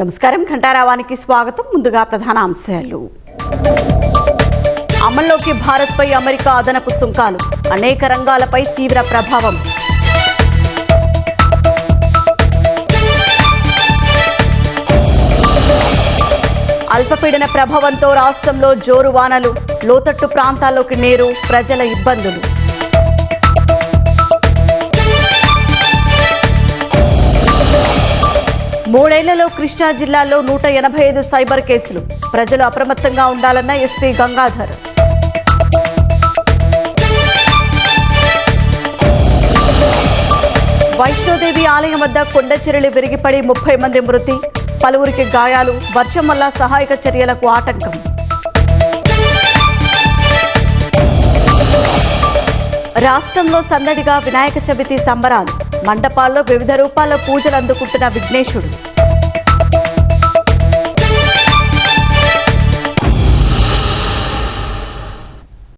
నమస్కారం. ఘంటారావానికి స్వాగతం. ముందుగా ప్రధాన అంశాలు. అమల్లోకి భారత్పై అమెరికా అదనపు సుంకాలు, అనేక రంగాలపై తీవ్ర ప్రభావం. అల్పపీడన ప్రభావంతో రాష్ట్రంలో జోరు వానలు, లోతట్టు ప్రాంతాల్లోకి నీరు, ప్రజల ఇబ్బందులు. మూడేళ్లలో కృష్ణా జిల్లాలో 185 సైబర్ కేసులు. ప్రజలు అప్రమత్తంగా ఉండాలన్న ఎస్పీ గంగాధర్. వైష్ణోదేవి ఆలయం వద్ద కొండ చర్యలు విరిగిపడి 30 మంది మృతి, పలువురికి గాయాలు. వర్షం వల్ల సహాయక చర్యలకు ఆటంకం. రాష్ట్రంలో సందడిగా వినాయక చవితి సంబరాలు. మండపాల్లో వివిధ రూపాల్లో పూజలు అందుకుంటున్న విఘ్నేశుడు.